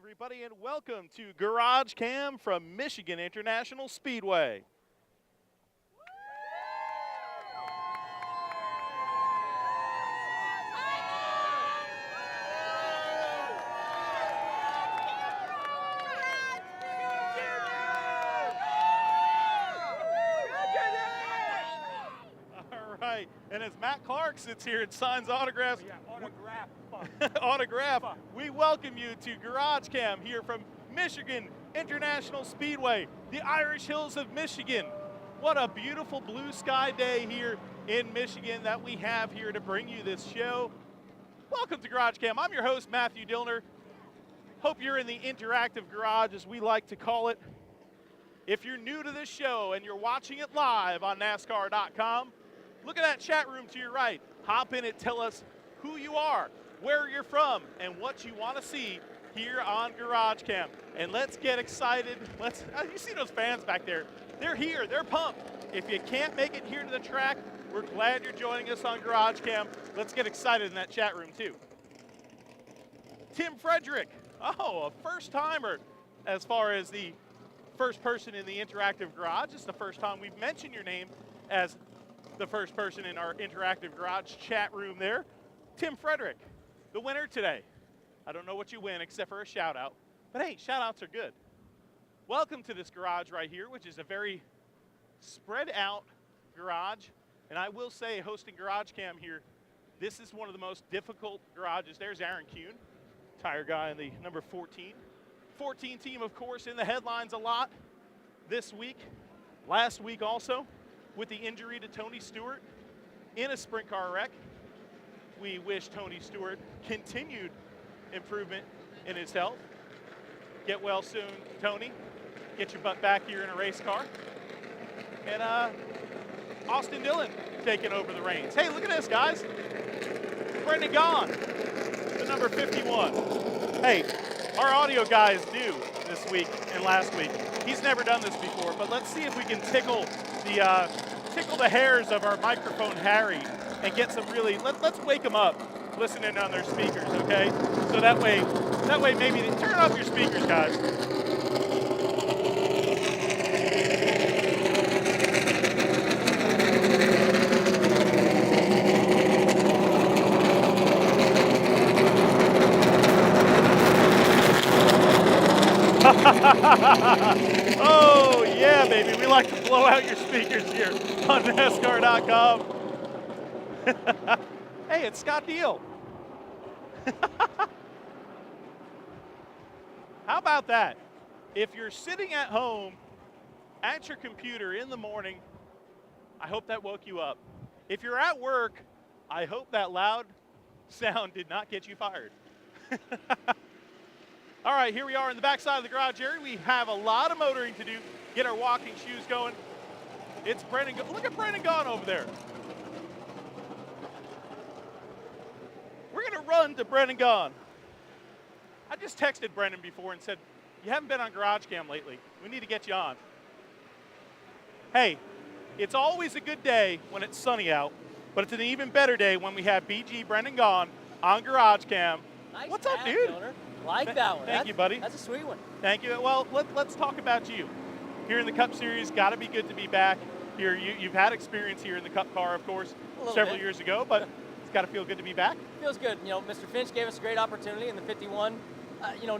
everybody, and welcome to GarageCam from Michigan International Speedway. All right, and as Matt Clark sits here and signs autographs, autograph. We welcome you to GarageCam here from Michigan International Speedway, the Irish Hills of Michigan. What a beautiful blue sky day here in Michigan that we have here to bring you this show. Welcome to GarageCam. I'm your host, Matthew Dillner. Hope you're in the interactive garage, as we like to call it. If you're new to this show and you're watching it live on NASCAR.com, look at that chat room to your right. Hop in and tell us who you are, where you're from, and what you want to see here on GarageCam. And let's get excited. You see those fans back there? They're here, they're pumped. If you can't make it here to the track, we're glad you're joining us on GarageCam. Let's get excited in that chat room too. Tim Frederick, a first timer as far as the first person in the interactive garage. It's the first time we've mentioned your name as the first person in our interactive garage chat room there. Tim Frederick, the winner today. I don't know what you win except for a shout out, but hey, shout outs are good. Welcome to this garage right here, which is a very spread out garage. And I will say, hosting GarageCam here, this is one of the most difficult garages. There's Aaron Kuhn, tire guy in the number 14. 14 team, of course, in the headlines a lot this week. Last week also, with the injury to Tony Stewart in a sprint car wreck. We wish Tony Stewart continued improvement in his health. Get well soon, Tony. Get your butt back here in a race car. And Austin Dillon taking over the reins. Hey, look at this, guys. Brendan Gaughan, the number 51. Hey, our audio guy is new this week and last week. He's never done this before, but let's see if we can tickle the hairs of our microphone Harry and get some really, let's wake them up listening on their speakers, okay? So that way maybe, turn off your speakers, guys. Oh, yeah, baby. We like to blow out your speakers here on NASCAR.com. Hey, it's Scott Deal. How about that? If you're sitting at home at your computer in the morning, I hope that woke you up. If you're at work, I hope that loud sound did not get you fired. All right, here we are in the backside of the garage area. We have a lot of motoring to do, get our walking shoes going. It's Brendan. Look at Brendan Gaughan over there. We're going to run to Brendan Gaughan. I just texted Brendan before and said, you haven't been on GarageCam lately. We need to get you on. Hey, it's always a good day when it's sunny out, but it's an even better day when we have BG Brendan Gaughan on GarageCam. Nice. What's up, dude? Dillner. Like that one. Thank you, buddy. That's a sweet one. Thank you. Well, let's talk about you. Here in the Cup Series, got to be good to be back here. You've had experience here in the Cup car, of course, several years ago, but it's got to feel good to be back. Feels good. You know, Mr. Finch gave us a great opportunity in the 51.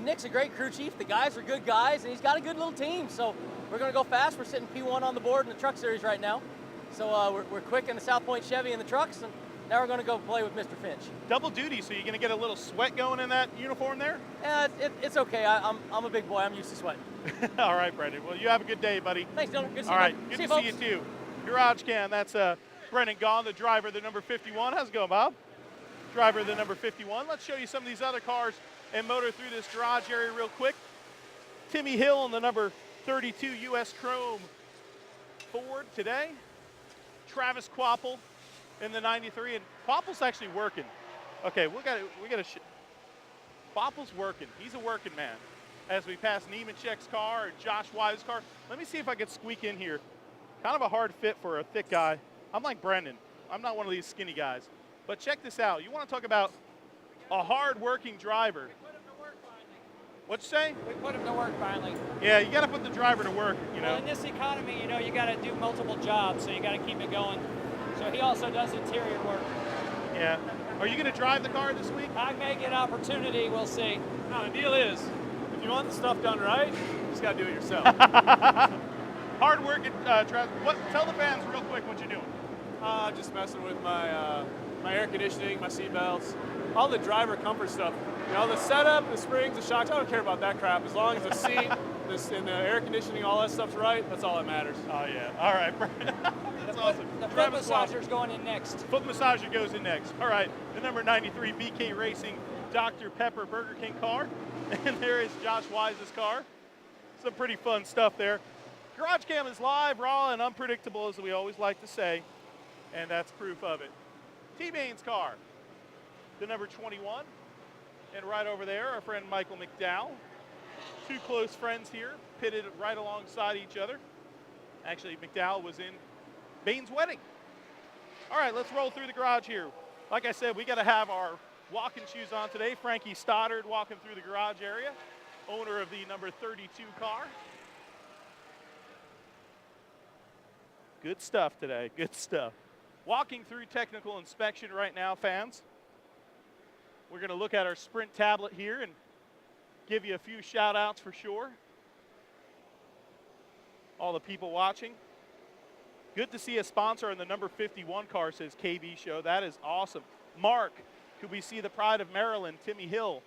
Nick's a great crew chief. The guys are good guys, and he's got a good little team. So we're going to go fast. We're sitting P1 on the board in the Truck Series right now. So we're quick in the South Point Chevy in the trucks, and now we're going to go play with Mr. Finch. Double duty, so you're going to get a little sweat going in that uniform there? Yeah, it's okay. I'm a big boy. I'm used to sweating. All right, Brendan. Well, you have a good day, buddy. Thanks, Dillner. Good to see you. All right, good to see you too. GarageCam, that's Brendan Gaughan, the driver of the number 51. How's it going, Bob? Driver of the number 51. Let's show you some of these other cars and motor through this garage area real quick. Timmy Hill in the number 32 US Chrome Ford today. Travis Quapple in the 93, and Quapple's actually working. Okay, we got Quapple's working. He's a working man. As we pass Nemechek's car and Josh Wise's car. Let me see if I can squeak in here. Kind of a hard fit for a thick guy. I'm like Brendan. I'm not one of these skinny guys. But check this out. You want to talk about a hard-working driver. What'd you say? We put him to work finally. Yeah, you got to put the driver to work, you know. Well, in this economy, you know, you got to do multiple jobs, so you got to keep it going. So he also does interior work. Yeah. Are you going to drive the car this week? I may get opportunity. We'll see. No, the deal is, if you want the stuff done right, you just got to do it yourself. Hard work at tell the fans real quick what you're doing. Just messing with my my air conditioning, my seat belts, all the driver comfort stuff. You know, the setup, the springs, the shocks, I don't care about that crap. As long as the seat, and the air conditioning, all that stuff's right, that's all that matters. Oh, yeah. All right. That's awesome. The foot Travis Watt. massager's going in next. Foot massager goes in next. All right. The number 93 BK Racing Dr. Pepper Burger King car. And there is Josh Wise's car. Some pretty fun stuff there. GarageCam is live, raw, and unpredictable, as we always like to say. And that's proof of it. T-Bane's car, the number 21. And right over there, our friend Michael McDowell. Two close friends here, pitted right alongside each other. Actually, McDowell was in Bane's wedding. All right, let's roll through the garage here. Like I said, we got to have our walking shoes on today. Frankie Stoddard walking through the garage area, owner of the number 32 car. Good stuff today, good stuff. Walking through technical inspection right now, fans. We're going to look at our Sprint tablet here and give you a few shout outs for sure. All the people watching. Good to see a sponsor on the number 51 car, says KB Show. That is awesome. Mark, could we see the pride of Maryland, Timmy Hill,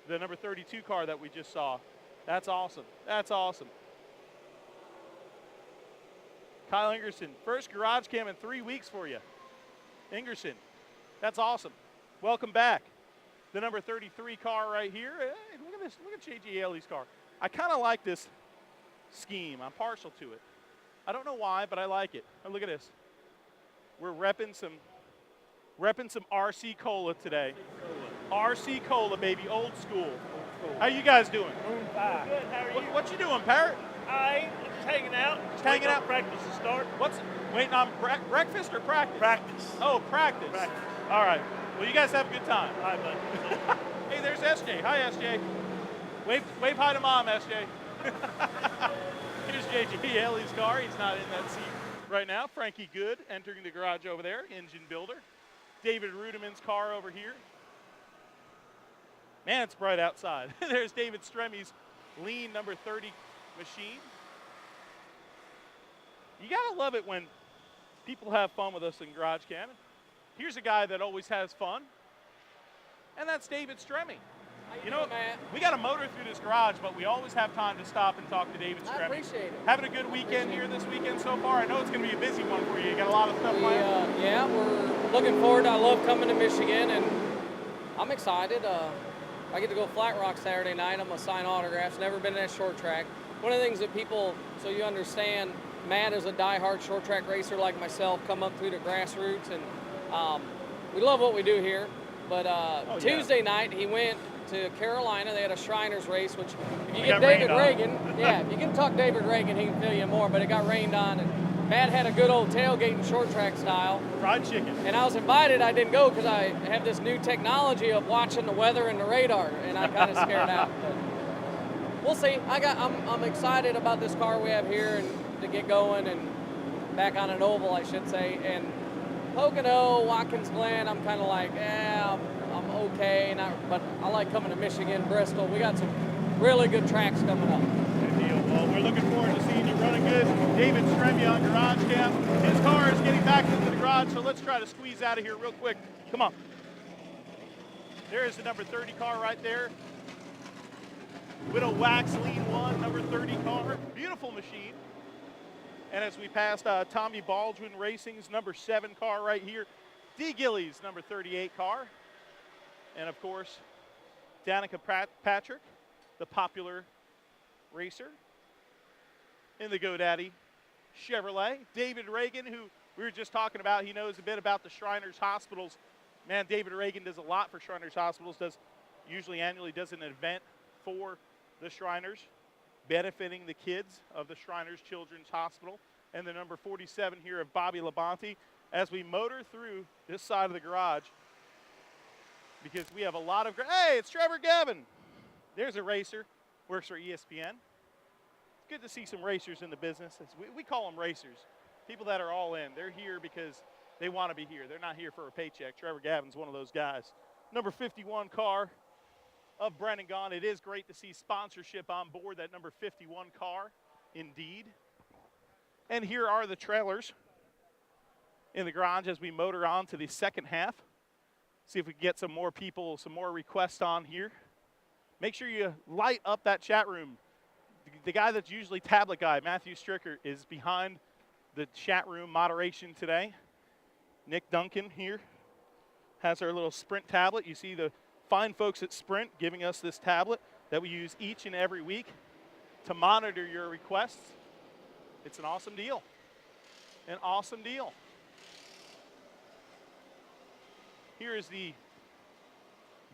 the number 32 car that we just saw. That's awesome. That's awesome. Kyle Ingerson, first GarageCam in 3 weeks for you. Ingerson, that's awesome. Welcome back. The number 33 car right here. Hey, look at this. Look at J.G. Haley's car. I kind of like this scheme. I'm partial to it. I don't know why, but I like it. Oh, look at this. We're repping some RC Cola today. RC Cola, baby, old school. How you guys doing? Good. How are you? What you doing, Parrot? I'm just hanging out. Just hanging out? Practice to start. Waiting on breakfast or practice? Practice. Oh, practice. Practice. All right. Well, you guys have a good time. Hi, bud. Hey, there's SJ. Hi, SJ. Wave hi to Mom, SJ. Here's J.G. Haley's car. He's not in that seat right now. Frankie Good entering the garage over there, engine builder. David Rudiman's car over here. Man, it's bright outside. There's David Stremmy's lean number 30 machine. You gotta love it when people have fun with us in GarageCam. Here's a guy that always has fun, and that's David Stremme. You know, we got a motor through this garage, but we always have time to stop and talk to David Stremme. I appreciate it. Having a good weekend here this weekend so far. I know it's going to be a busy one for you. You got a lot of stuff planned. Yeah, we're looking forward. I love coming to Michigan, and I'm excited. I get to go Flat Rock Saturday night. I'm going to sign autographs. Never been in that short track. One of the things that people, so you understand, Matt is a diehard short track racer like myself, come up through the grassroots, and we love what we do here. But Tuesday night, he went to Carolina. They had a Shriners race, which if you get David Reagan, if you can talk David Reagan, he can fill you more, but it got rained on, and Matt had a good old tailgating short track style. Fried chicken. And I was invited. I didn't go because I have this new technology of watching the weather and the radar, and I'm kind of scared out. But we'll see. I'm excited about this car we have here and to get going and back on an oval, I should say. And Pocono, Watkins Glen, I'm kind of like, I'm okay. But I like coming to Michigan, Bristol. We got some really good tracks coming up. Good deal. Well, we're looking forward to seeing you running good. David Stremme on GarageCam. His car is getting back into the garage, so let's try to squeeze out of here real quick. Come on. There is the number 30 car right there. Widow Wax Lean 1, number 30 car. Beautiful machine. And as we passed Tommy Baldwin Racing's number 7 car right here. D. Gillies, number 38 car. And of course, Danica Patrick, the popular racer in the GoDaddy Chevrolet. David Reagan, who we were just talking about, he knows a bit about the Shriners Hospitals. Man, David Reagan does a lot for Shriners Hospitals, usually annually does an event for the Shriners, benefiting the kids of the Shriners Children's Hospital. And the number 47 here of Bobby Labonte. As we motor through this side of the garage, because we have a lot of, hey, it's Trevor Gavin. There's a racer. works for ESPN. It's good to see some racers in the business. We call them racers. People that are all in. They're here because they want to be here. They're not here for a paycheck. Trevor Gavin's one of those guys. Number 51 car of Brennan Gaughan. It is great to see sponsorship on board that number 51 car, indeed. And here are the trailers in the garage as we motor on to the second half. See if we can get some more people, some more requests on here. Make sure you light up that chat room. The guy that's usually tablet guy, Matthew Stricker, is behind the chat room moderation today. Nick Duncan here has our little Sprint tablet. You see the fine folks at Sprint giving us this tablet that we use each and every week to monitor your requests. It's an awesome deal. An awesome deal. Here is the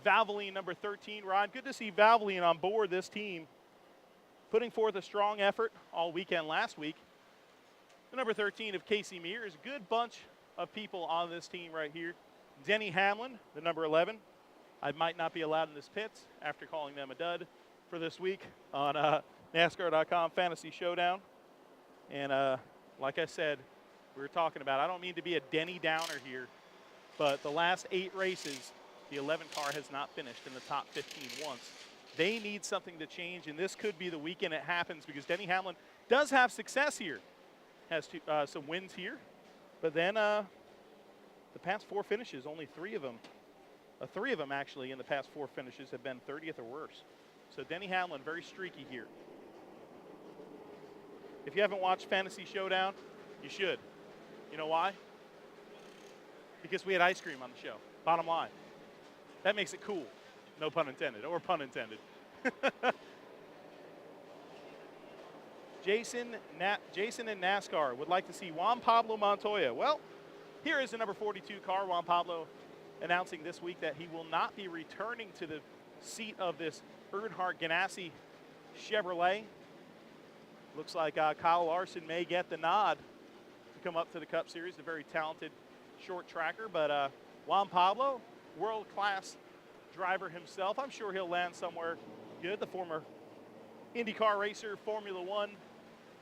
Valvoline number 13 ride. Good to see Valvoline on board this team, putting forth a strong effort all weekend last week. The number 13 of Casey Mears is a good bunch of people on this team right here. Denny Hamlin, the number 11. I might not be allowed in this pits after calling them a dud for this week on NASCAR.com Fantasy Showdown. And like I said, we were talking about, I don't mean to be a Denny downer here, but the last 8 races, the 11 car has not finished in the top 15 once. They need something to change, and this could be the weekend it happens because Denny Hamlin does have success here. Has some wins here, but then the past 4 finishes, only 3 of them, 3 of them actually in the past 4 finishes have been 30th or worse. So Denny Hamlin, very streaky here. If you haven't watched Fantasy Showdown, you should. You know why? Because we had ice cream on the show, bottom line. That makes it cool. No pun intended, or pun intended. Jason in NASCAR would like to see Juan Pablo Montoya. Well, here is the number 42 car. Juan Pablo announcing this week that he will not be returning to the seat of this Earnhardt Ganassi Chevrolet. Looks like Kyle Larson may get the nod to come up to the Cup Series. A very talented short tracker, but Juan Pablo, world-class driver himself. I'm sure he'll land somewhere good. The former IndyCar racer, Formula One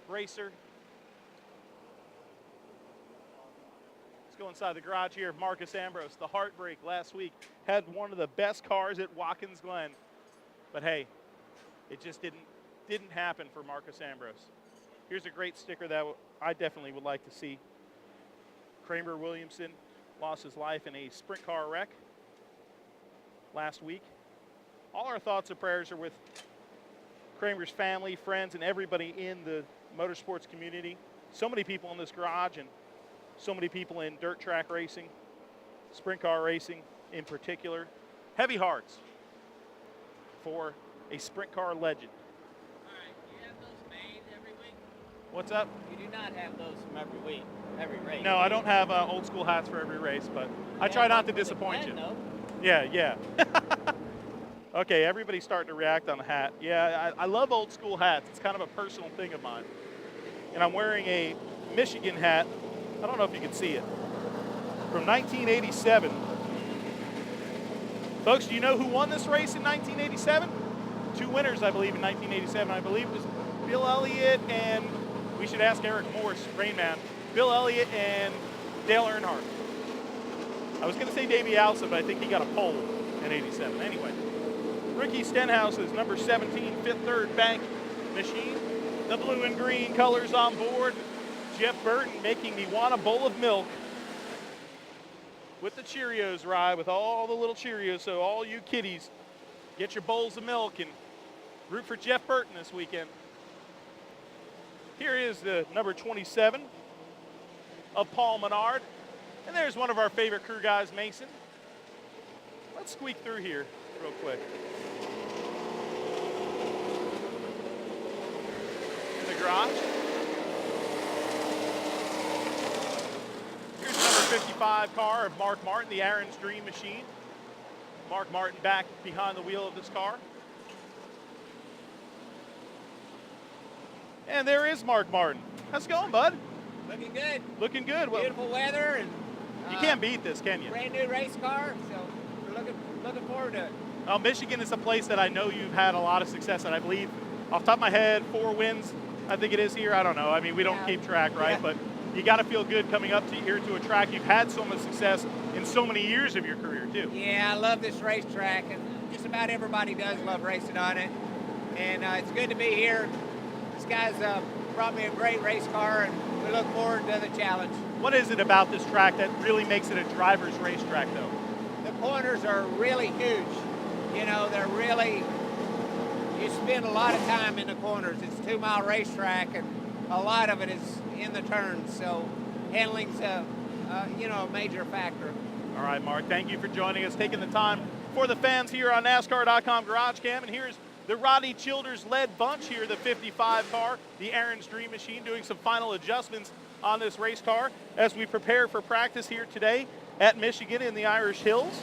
racer. Let's go inside the garage here. Marcus Ambrose, the heartbreak last week, had one of the best cars at Watkins Glen, but hey, it just didn't happen for Marcus Ambrose. Here's a great sticker that I definitely would like to see. Kramer Williamson lost his life in a sprint car wreck last week. All our thoughts and prayers are with Kramer's family, friends, and everybody in the motorsports community. So many people in this garage and so many people in dirt track racing, sprint car racing in particular. Heavy hearts for a sprint car legend. All right, do you have those made every week? What's up? You do not have those from every week, every race. No, I don't have old school hats for every race, but I try not to disappoint you. Yeah. Okay, everybody's starting to react on the hat. Yeah, I love old school hats. It's kind of a personal thing of mine. And I'm wearing a Michigan hat. I don't know if you can see it. From 1987. Folks, do you know who won this race in 1987? 2 winners, I believe, in 1987. I believe it was Bill Elliott and, we should ask Eric Morse, Rain Man, Bill Elliott and Dale Earnhardt. I was going to say Davey Allison, but I think he got a pole in 87. Anyway, Ricky Stenhouse's number 17 Fifth Third Bank machine. The blue and green colors on board. Jeff Burton making me want a bowl of milk with the Cheerios ride, with all the little Cheerios. So all you kiddies, get your bowls of milk and root for Jeff Burton this weekend. Here is the number 27 of Paul Menard. And there's one of our favorite crew guys, Mason. Let's squeak through here real quick. In the garage. Here's the number 55 car of Mark Martin, the Aaron's Dream Machine. Mark Martin back behind the wheel of this car. And there is Mark Martin. How's it going, bud? Looking good. Looking good. Beautiful weather and You can't beat this, can you? brand new race car, so we're looking forward to it. Michigan is a place that I know you've had a lot of success at. I believe, off the top of my head, 4 wins, I think it is here. I don't know. I mean, we don't keep track, right? Yeah. But you got to feel good coming up to here to a track. You've had so much success in so many years of your career, too. Yeah, I love this racetrack, and just about everybody does love racing on it. And it's good to be here. This guy's brought me a great race car, and we look forward to the challenge. What is it about this track that really makes it a driver's racetrack, though? The corners are really huge. You know, they're really, you spend a lot of time in the corners. It's a 2-mile racetrack, and a lot of it is in the turns, so handling's a major factor. All right, Mark, thank you for joining us, taking the time for the fans here on NASCAR.com GarageCam. And here's the Roddy Childers-led bunch here, the 55 car, the Aaron's Dream Machine, doing some final adjustments on this race car as we prepare for practice here today at Michigan in the Irish Hills.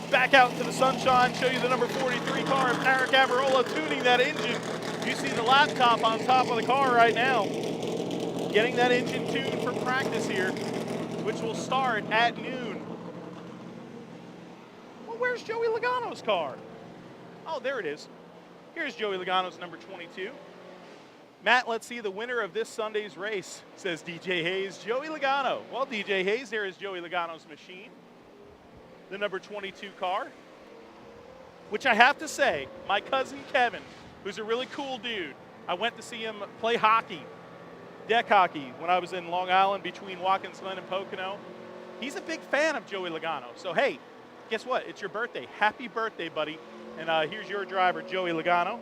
Back out to the sunshine, show you the number 43 car of Eric Avarola tuning that engine. You see the laptop on top of the car right now, getting that engine tuned for practice here, which will start at noon. Well, where's Joey Logano's car? Oh, there it is. Here's Joey Logano's number 22. Matt, let's see the winner of this Sunday's race, says DJ Hayes. Joey Logano. Well, DJ Hayes, there is Joey Logano's machine. The number 22 car, which I have to say, my cousin Kevin, who's a really cool dude, I went to see him play hockey, deck hockey, when I was in Long Island between Watkins Glen and Pocono. He's a big fan of Joey Logano. So, hey, guess what? It's your birthday. Happy birthday, buddy. And here's your driver, Joey Logano.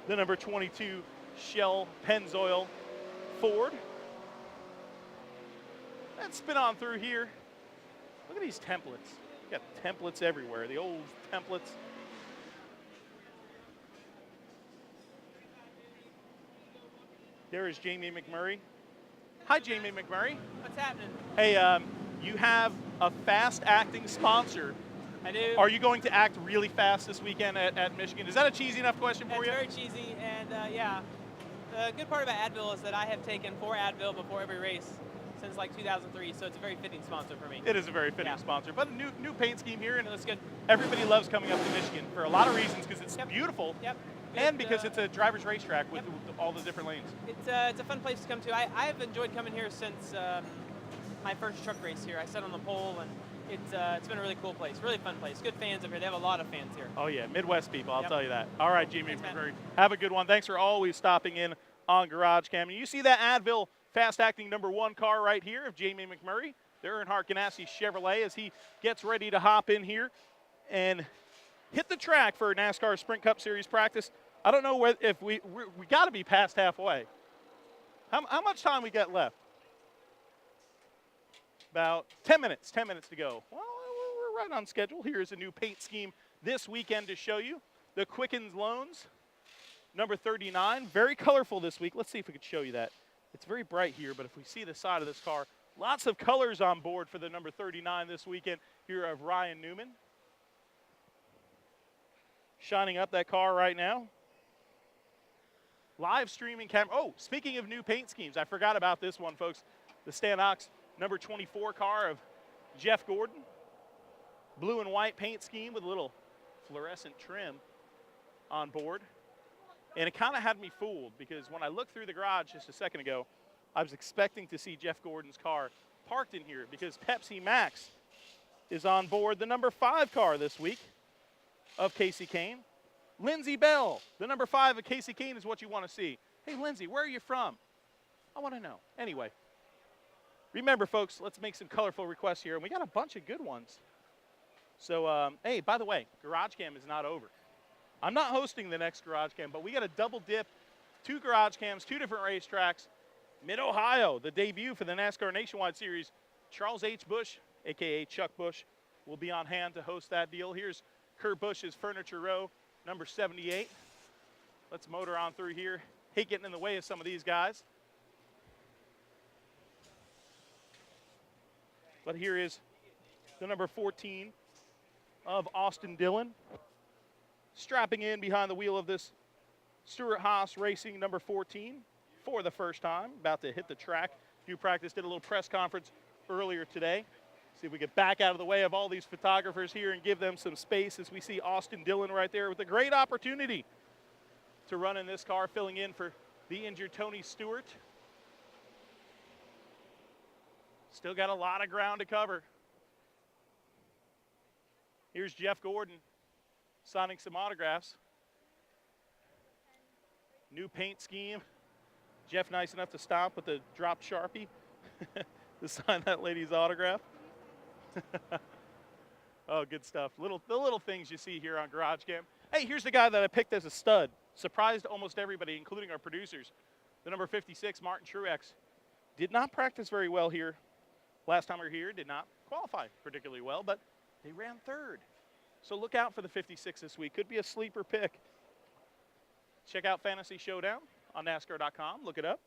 The number 22 Shell Pennzoil Ford. Let's spin on through here. Look at these templates. You got templates everywhere, the old templates. There is Jamie McMurray. Hi, Jamie McMurray. What's happening? Hey, you have a fast-acting sponsor. I do. Are you going to act really fast this weekend at Michigan? Is that a cheesy enough question for It's you? very cheesy, and yeah. The good part about Advil is that I have taken 4 Advil before every race since like 2003, so it's a very fitting sponsor for me. It is a very fitting sponsor, but a new paint scheme here, and It looks good. everybody loves coming up to Michigan for a lot of reasons, because it's beautiful, Yep. and because it's a driver's racetrack with all the different lanes. It's a fun place to come to. I've enjoyed coming here since my first truck race here. I sat on the pole, and it's been a really cool place, really fun place. Good fans up here. They have a lot of fans here. Oh yeah, Midwest people, I'll Yep. tell you that. All right, Jamie Thanks, Matt. McMurray, have a good one. Thanks for always stopping in on GarageCam. And you see that Advil fast-acting number 1 car right here of Jamie McMurray, the Earnhardt Ganassi Chevrolet, as he gets ready to hop in here and hit the track for NASCAR Sprint Cup Series practice. I don't know if we got to be past halfway. How much time we got left? About 10 minutes. 10 minutes to go. Well, we're right on schedule. Here's a new paint scheme this weekend to show you. The Quickens Loans, number 39. Very colorful this week. Let's see if we could show you that. It's very bright here, but if we see the side of this car, lots of colors on board for the number 39 this weekend here of Ryan Newman. Shining up that car right now. Live streaming camera. Oh, speaking of new paint schemes, I forgot about this one, folks. The Stan Ox number 24 car of Jeff Gordon. Blue and white paint scheme with a little fluorescent trim on board. And it kind of had me fooled, because when I looked through the garage just a second ago, I was expecting to see Jeff Gordon's car parked in here, because Pepsi Max is on board the number 5 car this week of Casey Kane. Lindsey Bell, the number 5 of Casey Kane, is what you want to see. Hey, Lindsey, where are you from? I want to know. Anyway, remember, folks, let's make some colorful requests here, and we got a bunch of good ones. So, hey, by the way, GarageCam is not over. I'm not hosting the next GarageCam, but we got a double dip, 2 GarageCams, 2 different racetracks. Mid-Ohio, the debut for the NASCAR Nationwide Series. Charles H. Bush, a.k.a. Chuck Bush, will be on hand to host that deal. Here's Kurt Busch's Furniture Row, number 78. Let's motor on through here. Hate getting in the way of some of these guys. But here is the number 14 of Austin Dillon. Strapping in behind the wheel of this Stuart Haas Racing number 14 for the first time. About to hit the track. Do practice, did a little press conference earlier today. See if we get back out of the way of all these photographers here and give them some space as we see Austin Dillon right there with a great opportunity to run in this car, filling in for the injured Tony Stewart. Still got a lot of ground to cover. Here's Jeff Gordon signing some autographs. New paint scheme. Jeff nice enough to stop with a drop Sharpie to sign that lady's autograph. Oh, good stuff. The little things you see here on GarageCam. Hey, here's the guy that I picked as a stud. Surprised almost everybody, including our producers. The number 56, Martin Truex. Did not practice very well here. Last time we were here, did not qualify particularly well, but they ran third. So look out for the 56 this week. Could be a sleeper pick. Check out Fantasy Showdown on NASCAR.com. Look it up.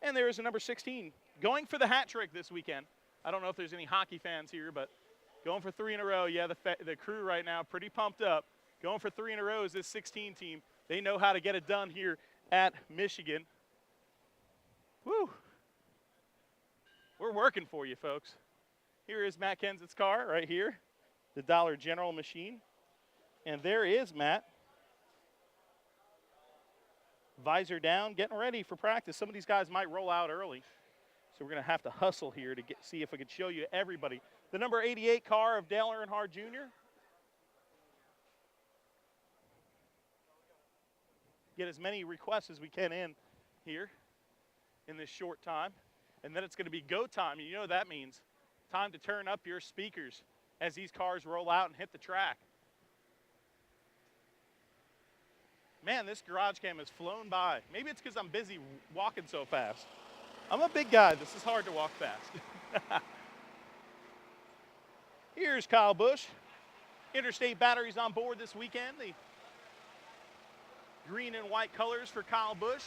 And there is a number 16 going for the hat trick this weekend. I don't know if there's any hockey fans here, but going for 3 in a row. Yeah, the crew right now pretty pumped up. Going for 3 in a row is this 16 team. They know how to get it done here at Michigan. Woo. We're working for you, folks. Here is Matt Kenseth's car right here, the Dollar General machine. And there is Matt. Visor down, getting ready for practice. Some of these guys might roll out early. So we're going to have to hustle here to see if we can show you everybody. The number 88 car of Dale Earnhardt Jr. Get as many requests as we can in here in this short time. And then it's going to be go time. You know what that means. Time to turn up your speakers as these cars roll out and hit the track. Man, this GarageCam has flown by. Maybe it's because I'm busy walking so fast. I'm a big guy. This is hard to walk fast. Here's Kyle Busch. Interstate batteries on board this weekend. The green and white colors for Kyle Busch.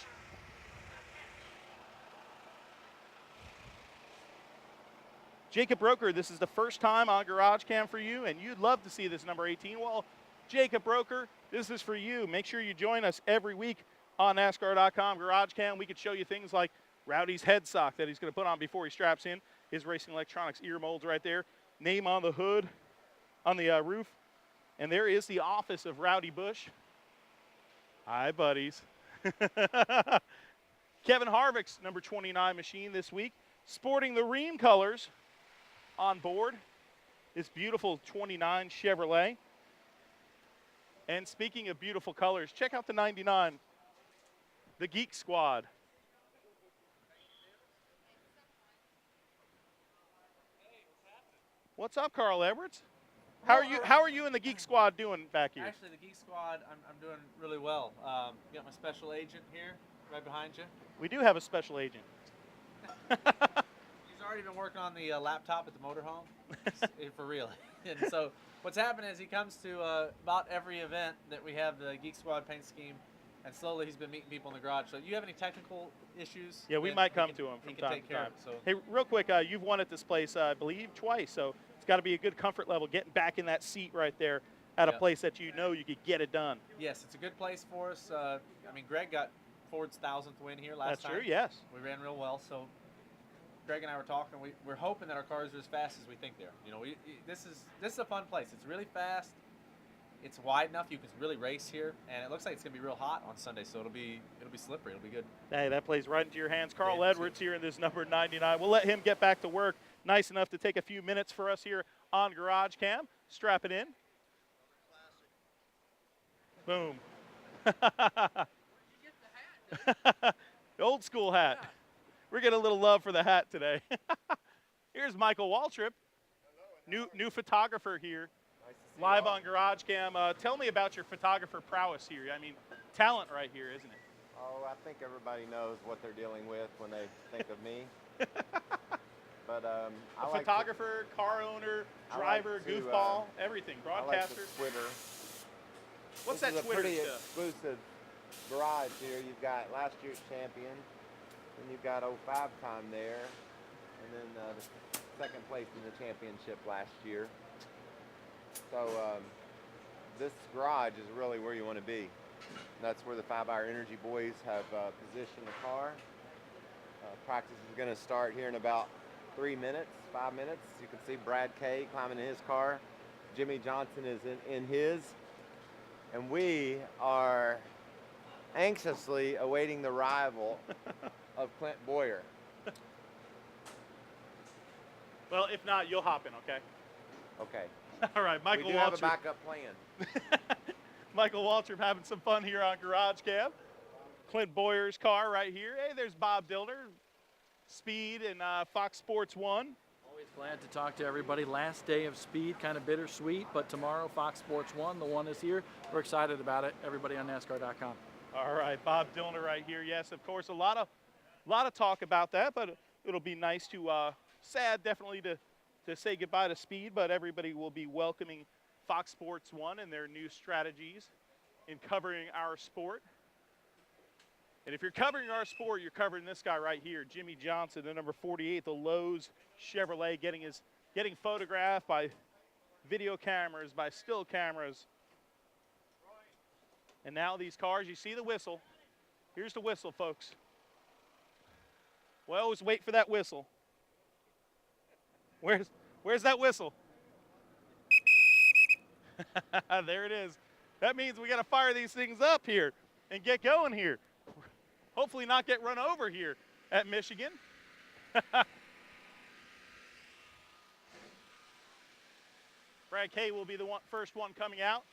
Jacob Roker, this is the first time on GarageCam for you, and you'd love to see this number 18. Well, Jacob Roker, this is for you. Make sure you join us every week on NASCAR.com GarageCam. We could show you things like Rowdy's head sock that he's going to put on before he straps in. His Racing Electronics ear molds right there. Name on the hood, on the roof. And there is the office of Rowdy Busch. Hi, buddies. Kevin Harvick's number 29 machine this week, sporting the Rheem colors on board. This beautiful 29 Chevrolet. And speaking of beautiful colors, check out the 99, the Geek Squad. What's up, Carl Edwards? How are you and the Geek Squad doing back here? Actually, the Geek Squad, I'm doing really well. Got my special agent here, right behind you. We do have a special agent. He's already been working on the laptop at the motorhome, for real. And so what's happened is he comes to about every event that we have the Geek Squad paint scheme, and slowly he's been meeting people in the garage. So you have any technical issues? Yeah, we might come to him from time to time. So. Hey, real quick, you've won at this place, I believe, twice. So it's got to be a good comfort level getting back in that seat right there at a place that you know you could get it done. Yes, it's a good place for us. I mean, Greg got Ford's 1,000th win here last time. That's true, yes. We ran real well, so Greg and I were talking. We're hoping that our cars are as fast as we think they are. You know, this is a fun place. It's really fast. It's wide enough you can really race here, and it looks like it's gonna be real hot on Sunday, so it'll be slippery. It'll be good. Hey, that plays right into your hands. Carl Edwards here in this number 99. We'll let him get back to work. Nice enough to take a few minutes for us here on GarageCam. Strap it in. Boom. The old school hat. Yeah. We're getting a little love for the hat today. Here's Michael Waltrip, new photographer here, live on GarageCam. Tell me about your photographer prowess here. I mean, talent right here, isn't it? Oh, I think everybody knows what they're dealing with when they think of me. But a photographer, car owner, driver, goofball, everything, broadcaster. I like Twitter. What's this that is Twitter a pretty stuff? exclusive garage here. You've got last year's champion, and you've got 05 time there, and then the second place in the championship last year. So this garage is really where you want to be. That's where the 5-Hour Energy boys have positioned the car. Practice is going to start here in about 3 minutes, 5 minutes. You can see Brad Kay climbing in his car. Jimmy Johnson is in his. And we are anxiously awaiting the arrival of Clint Boyer. Well, if not, you'll hop in, okay? Okay. All right, Michael we do Waltrip. have a backup plan. Michael Waltrip having some fun here on GarageCam. Clint Boyer's car right here. Hey, there's Bob Dillner, Speed and Fox Sports 1. Always glad to talk to everybody. Last day of Speed, kind of bittersweet, but tomorrow Fox Sports 1, the one is here. We're excited about it. Everybody on NASCAR.com. All right, Bob Dillner right here. Yes, of course, a lot of talk about that, but it'll be nice to, sad definitely to say goodbye to Speed, but everybody will be welcoming Fox Sports 1 and their new strategies in covering our sport. And if you're covering our sport, you're covering this guy right here, Jimmy Johnson, the number 48, the Lowe's Chevrolet, getting photographed by video cameras, by still cameras. And now these cars, you see the whistle. Here's the whistle, folks. We always wait for that whistle. Where's that whistle? There it is. That means we got to fire these things up here and get going here. Hopefully not get run over here at Michigan. Brad Kay will be the first one coming out.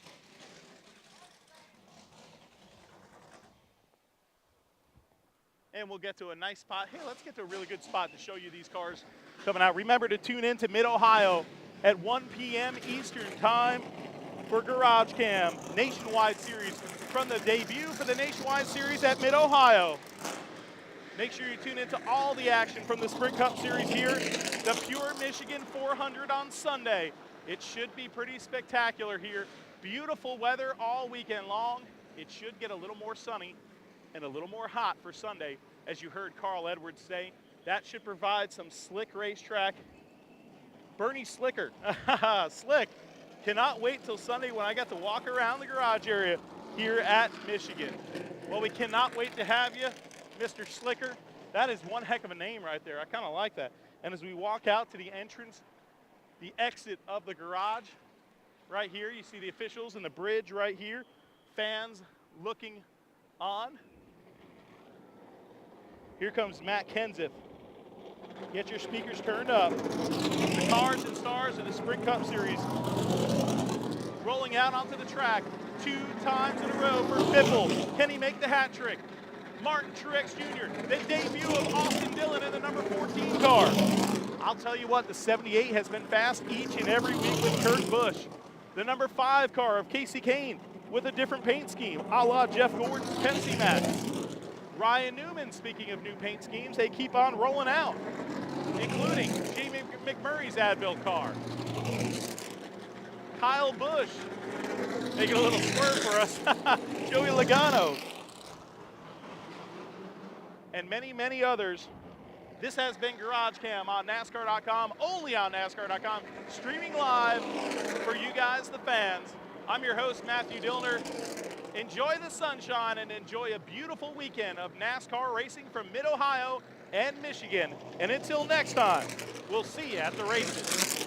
And we'll get to a nice spot. Hey, let's get to a really good spot to show you these cars coming out. Remember to tune in to Mid-Ohio at 1 p.m. Eastern Time for GarageCam Nationwide Series from the debut for the Nationwide Series at Mid-Ohio. Make sure you tune into all the action from the Sprint Cup Series here. The Pure Michigan 400 on Sunday. It should be pretty spectacular here. Beautiful weather all weekend long. It should get a little more sunny and a little more hot for Sunday, as you heard Carl Edwards say. That should provide some slick racetrack. Bernie Slicker, slick. Cannot wait till Sunday when I get to walk around the garage area here at Michigan. Well, we cannot wait to have you, Mr. Slicker. That is one heck of a name right there. I kind of like that. And as we walk out to the entrance, the exit of the garage, right here, you see the officials and the bridge right here. Fans looking on. Here comes Matt Kenseth. Get your speakers turned up. The cars and stars of the Sprint Cup Series rolling out onto the track 2 times in a row for Biffle. Can he make the hat trick? Martin Truex Jr., the debut of Austin Dillon in the number 14 car. I'll tell you what, the 78 has been fast each and every week with Kurt Busch. The number 5 car of Casey Kane with a different paint scheme, a la Jeff Gordon's Penske match. Ryan Newman, speaking of new paint schemes, they keep on rolling out, including Jamie McMurray's ad-built car. Kyle Busch making a little swerve for us. Joey Logano. And many, many others. This has been GarageCam on NASCAR.com, only on NASCAR.com, streaming live for you guys, the fans. I'm your host, Matthew Dillner. Enjoy the sunshine and enjoy a beautiful weekend of NASCAR racing from Mid-Ohio and Michigan. And until next time, we'll see you at the races.